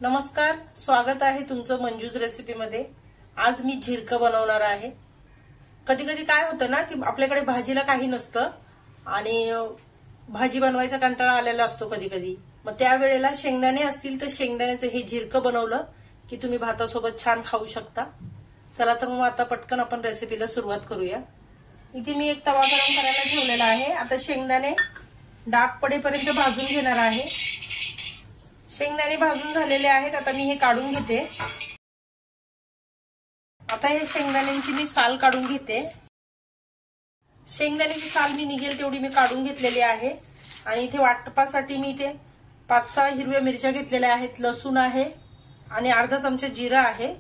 नमस्कार, स्वागत आहे तुमचं मंजूज रेसिपी मध्ये। आज मी झिरकं बनवणार आहे। कधी कधी काय होतं ना की आपल्याकडे भाजीला काही नसतं आणि भाजी बनवायचा कंटाळा आलेला असतो कधी कधी। मग त्यावेळेला शेंगदाणे असतील तर शेंगदाण्याचं हे झिरकं बनवलं की तुम्ही भातासोबत छान खाऊ शकता। चला तर मग आता पटकन आपण रेसिपीला सुरुवात करूया। इथे मी एक तवा गरम करायला ठेवलेला आहे। आता शेंगदाणे डाग पडेपर्यंत भाजून घेणार आहे। शेंगदाणे भाजून झालेले आहेत। आता मी हे काढून घेते। आता हे शेंगदाण्यांची मी साल काढून घेते। शेंगदाण्याची साल मी निघेल तेवढी मी काढून घेतलेली आहे। आणि इथे वाटपासाठी मी इथे 5-6 हिरव्या मिरच्या घेतलेल्या आहेत, लसूण आहे आणि अर्धा चमचा जिरा आहे।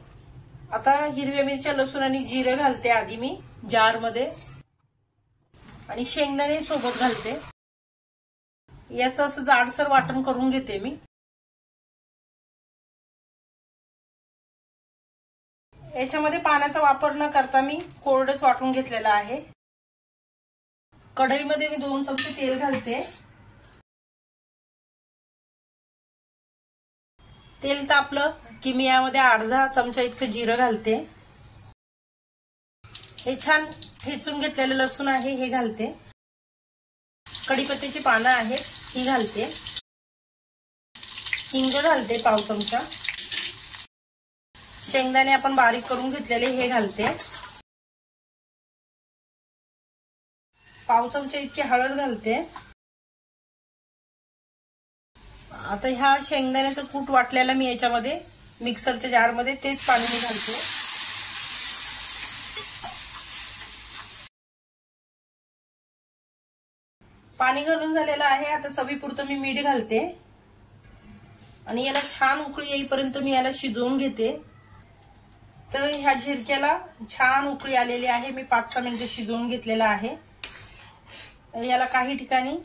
आता हिरव्या मिरच्या, लसूण आणि जिरे घालते आधी मी जार मध्ये आणि शेंगदाणे सोबत घालते। याचं असं जाडसर वाटण करून घेते मी। याच्यामध्ये पाण्याचा वापर न करता मी कोरडच वाटून घेतलेला आहे। कढईमध्ये मी 2 चमचे तेल घालते। तेल तापलं की मी यामध्ये अर्धा चमचा इतकं जिरं घालते। हे छान ठेचून घेतलेलं लसूण आहे हे घालते। कढीपत्त्याची पानं आहेत ही घालते। हिंग घालते पाव चमचा। शेंगदाणे आपण बारीक करून घेतलेले हे घालते। पाव चमचा इतकी हळद घालते। आता ह्या शेंगदाण्याचं कूट वाटलेला मी याच्यामध्ये मिक्सरच्या जार मध्ये तेच पाणी मी घालते। पाणी घालून झालेलं आहे। आता चवीपुरतं मी मीठ घालते आणि याला छान उकळी येईपर्यंत मी याला शिजवून घेते। तर ह्या झिरक्याला छान उकळी आलेली आहे। मी 5-6 मिनिटे शिजवून घेतलेला आहे। याला काही ठिकाणी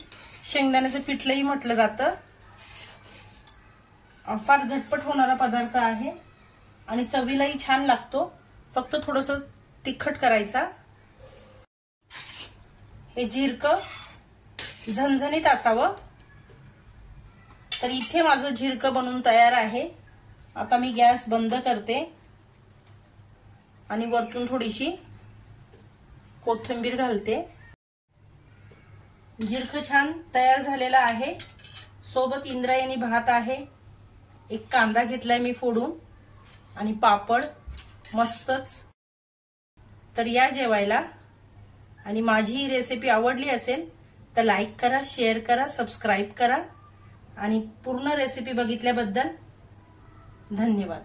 शेंगदाण्याचं पिठलंही म्हटलं जातं। फार झटपट होणारा पदार्थ आहे आणि चवीलाही छान लागतो। फक्त थोडंसं तिखट करायचा। हे झिरकं झणझणीत असावं। तर इथे माझं झिरकं बनवून तयार आहे। आता मी गॅस बंद करते आणि वरतून थोडीशी कोथिंबीर घालते। झिरकं छान तयार झालेलं आहे। सोबत इंद्रायणी भात आहे, एक कांदा घेतलाय मी फोडून आणि पापड मस्तच। तर या जेवायला। आणि माझी ही रेसिपी आवडली असेल तर लाईक करा, शेअर करा, सबस्क्राईब करा आणि पूर्ण रेसिपी बघितल्याबद्दल धन्यवाद।